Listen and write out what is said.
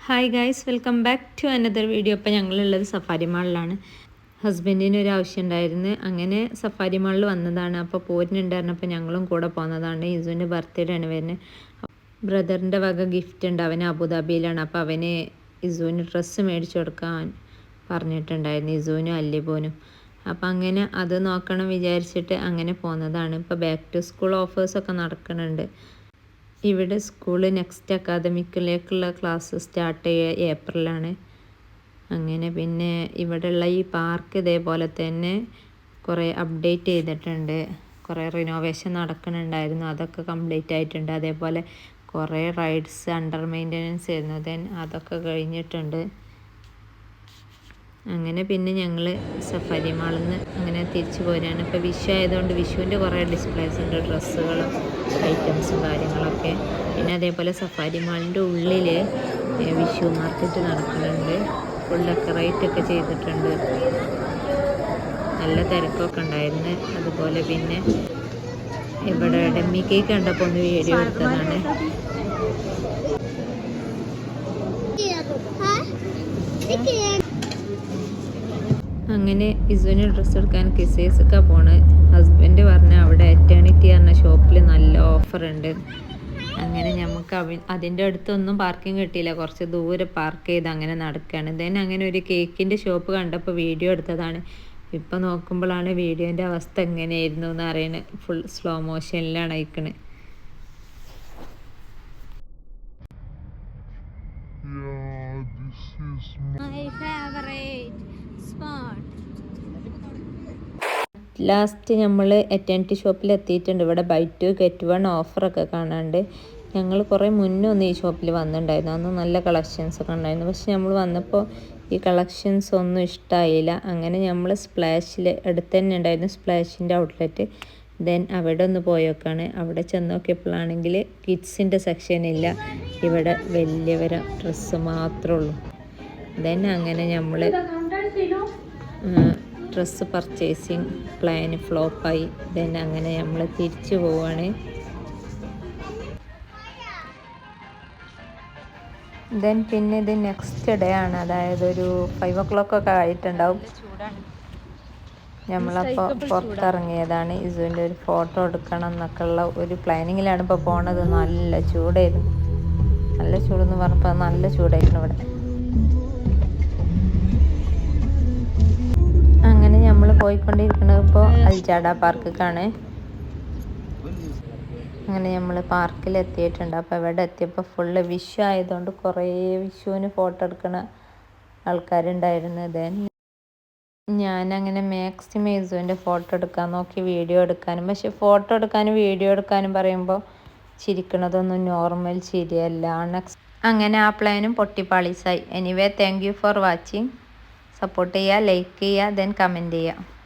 Hi guys, welcome back to another video. ഇപ്പോൾ ഞങ്ങളുള്ളത് safari മാളിലാണ്. ഹസ്ബൻഡിന് ഒരു ആവശ്യം ഉണ്ടായിരുന്നു, അങ്ങനെ സഫാരി മാളിൽ വന്നതാണ്. അപ്പോൾ പോരുന്നുണ്ടായിരുന്നപ്പോൾ ഞങ്ങളും കൂടെ പോകുന്നതാണ്. ഇസുവിൻ്റെ ബർത്ത്ഡേ ആണ് വരുന്നത്. ബ്രദറിൻ്റെ വക ഗിഫ്റ്റ് ഉണ്ട്, അവന് അബുദാബിയിലാണ്. അപ്പോൾ അവന് ഇസുവിന് ഡ്രസ്സ് മേടിച്ചു കൊടുക്കാൻ പറഞ്ഞിട്ടുണ്ടായിരുന്നു, ഇസുവിനും അല്ലിബോനും. അപ്പം അങ്ങനെ അത് നോക്കണം വിചാരിച്ചിട്ട് അങ്ങനെ പോകുന്നതാണ്. ഇപ്പോൾ ബാക്ക് ടു സ്കൂൾ ഓഫേഴ്സൊക്കെ നടക്കുന്നുണ്ട്. ഇവിടെ സ്കൂൾ നെക്സ്റ്റ് അക്കാദമിക്കിലേക്കുള്ള ക്ലാസ് സ്റ്റാർട്ട് ചെയ്യുക ഏപ്രിലാണ്. അങ്ങനെ പിന്നെ ഇവിടെയുള്ള ഈ പാർക്ക് ഇതേപോലെ തന്നെ കുറേ അപ്ഡേറ്റ് ചെയ്തിട്ടുണ്ട്. കുറേ റിനോവേഷൻ നടക്കുന്നുണ്ടായിരുന്നു, അതൊക്കെ കംപ്ലീറ്റ് ആയിട്ടുണ്ട്. അതേപോലെ കുറേ റൈഡ്സ് അണ്ടർ മെയിൻ്റനൻസ് ആയിരുന്നു, ദെൻ അതൊക്കെ കഴിഞ്ഞിട്ടുണ്ട്. അങ്ങനെ പിന്നെ ഞങ്ങൾ സഫാരി മാളിൽ നിന്ന് അങ്ങനെ തിരിച്ചു പോരാണ്. ഇപ്പോൾ വിഷു ആയതുകൊണ്ട് വിഷുവിൻ്റെ കുറേ ഡിസ്പ്ലേസ് ഉണ്ട്, ഡ്രസ്സുകളും ഐറ്റംസും കാര്യങ്ങളൊക്കെ. പിന്നെ അതേപോലെ സഫാരി മാളിൻ്റെ ഉള്ളിൽ വിഷു മാർക്കറ്റ് നടക്കുന്നുണ്ട്. ഫുൾ ഡെക്കറേറ്റൊക്കെ ചെയ്തിട്ടുണ്ട്, നല്ല തിരക്കൊക്കെ ഉണ്ടായിരുന്നു. അതുപോലെ പിന്നെ ഇവിടെ ഡമ്മി കേക്ക് കണ്ടപ്പോൾ ഒന്ന് വീഡിയോ എടുത്തതാണ്. അങ്ങനെ ഇസുവിന് ഡ്രസ്സ് എടുക്കാൻ കിസേസൊക്കെ പോണ്. ഹസ്ബൻഡ് പറഞ്ഞ അവിടെ എറ്റേണിറ്റി പറഞ്ഞ ഷോപ്പിൽ നല്ല ഓഫർ ഉണ്ട്. അങ്ങനെ നമുക്ക് അതിൻ്റെ അടുത്തൊന്നും പാർക്കിംഗ് കിട്ടിയില്ല, കുറച്ച് ദൂരെ പാർക്ക് ചെയ്ത് അങ്ങനെ നടക്കുകയാണ്. ദെൻ അങ്ങനെ ഒരു കേക്കിൻ്റെ ഷോപ്പ് കണ്ടപ്പോൾ വീഡിയോ എടുത്തതാണ്. ഇപ്പം നോക്കുമ്പോഴാണ് വീഡിയോൻ്റെ അവസ്ഥ എങ്ങനെയായിരുന്നു എന്ന് അറിയണത്. ഫുൾ സ്ലോ മോഷനിലാണ് അയക്കണത്. ലാസ്റ്റ് നമ്മൾ എറ്റേണിറ്റി ഷോപ്പിൽ എത്തിയിട്ടുണ്ട്. ഇവിടെ ബൈ 2 get 1 ഓഫറൊക്കെ കാണാണ്ട്. ഞങ്ങൾ കുറേ മുന്നേ ഒന്ന് ഈ ഷോപ്പിൽ വന്നിട്ടുണ്ടായിരുന്നു, അന്ന് നല്ല കളക്ഷൻസൊക്കെ ഉണ്ടായിരുന്നു. പക്ഷെ നമ്മൾ വന്നപ്പോൾ ഈ കളക്ഷൻസ് ഒന്നും ഇഷ്ടമായില്ല. അങ്ങനെ നമ്മൾ സ്പ്ലാഷിൽ അടുത്ത് തന്നെ ഉണ്ടായിരുന്നു സ്പ്ലാഷിൻ്റെ ഔട്ട്ലെറ്റ്. ദെൻ അവിടെ ഒന്ന് പോയൊക്കെയാണ്. അവിടെ ചെന്ന് നോക്കിയപ്പോഴാണെങ്കിൽ കിഡ്സിൻ്റെ സെക്ഷൻ ഇല്ല, ഇവിടെ വലിയവരെ ഡ്രസ്സ് മാത്രമേ ഉള്ളൂ. ദെൻ അങ്ങനെ നമ്മൾ ഡ്രസ്സ് പർച്ചേസിങ് പ്ലാൻ ഫ്ലോപ്പായി. ദെൻ അങ്ങനെ നമ്മൾ തിരിച്ചു പോവുകയാണ്. ദെൻ പിന്നെ ഇത് നെക്സ്റ്റ് ഡേ ആണ്, അതായത് ഒരു 5 o'clock ഒക്കെ ആയിട്ടുണ്ടാവും. നമ്മളപ്പോൾ പുറത്തിറങ്ങിയതാണ്. ഇസുവിൻ്റെ ഒരു ഫോട്ടോ എടുക്കണം എന്നൊക്കെ ഉള്ള ഒരു പ്ലാനിങ്ങിലാണ് ഇപ്പോൾ പോണത്. നല്ല ചൂടായിരുന്നു, നല്ല ചൂടെന്ന് പറഞ്ഞപ്പോൾ നല്ല ചൂടായിരുന്നു ഇവിടെ. അങ്ങനെ നമ്മൾ പോയിക്കൊണ്ടിരിക്കുന്നത് ഇപ്പോൾ അൽജാഡ പാർക്കിലേക്കാണ്. അങ്ങനെ നമ്മൾ പാർക്കിൽ എത്തിയിട്ടുണ്ട്. അപ്പോൾ ഇവിടെ എത്തിയപ്പോൾ ഫുള്ള് വിഷു ആയതുകൊണ്ട് കുറേ വിഷുവിന് ഫോട്ടോ എടുക്കുന്ന ആൾക്കാരുണ്ടായിരുന്നു. ദെൻ ഞാനങ്ങനെ മാക്സിമം ഇസുവിൻ്റെ ഫോട്ടോ എടുക്കാൻ നോക്കി, വീഡിയോ എടുക്കാനും. പക്ഷെ ഫോട്ടോ എടുക്കാനും വീഡിയോ എടുക്കാനും പറയുമ്പോൾ ചിരിക്കണതൊന്നും നോർമൽ ചിരിയല്ല. അങ്ങനെ ആ പ്ലാനും പൊട്ടിപ്പാളീസായി. Anyway, thank you for watching. Support ചെയ്യുക, ലൈക്ക് ചെയ്യുക, ദെൻ കമൻറ്റ് ചെയ്യുക.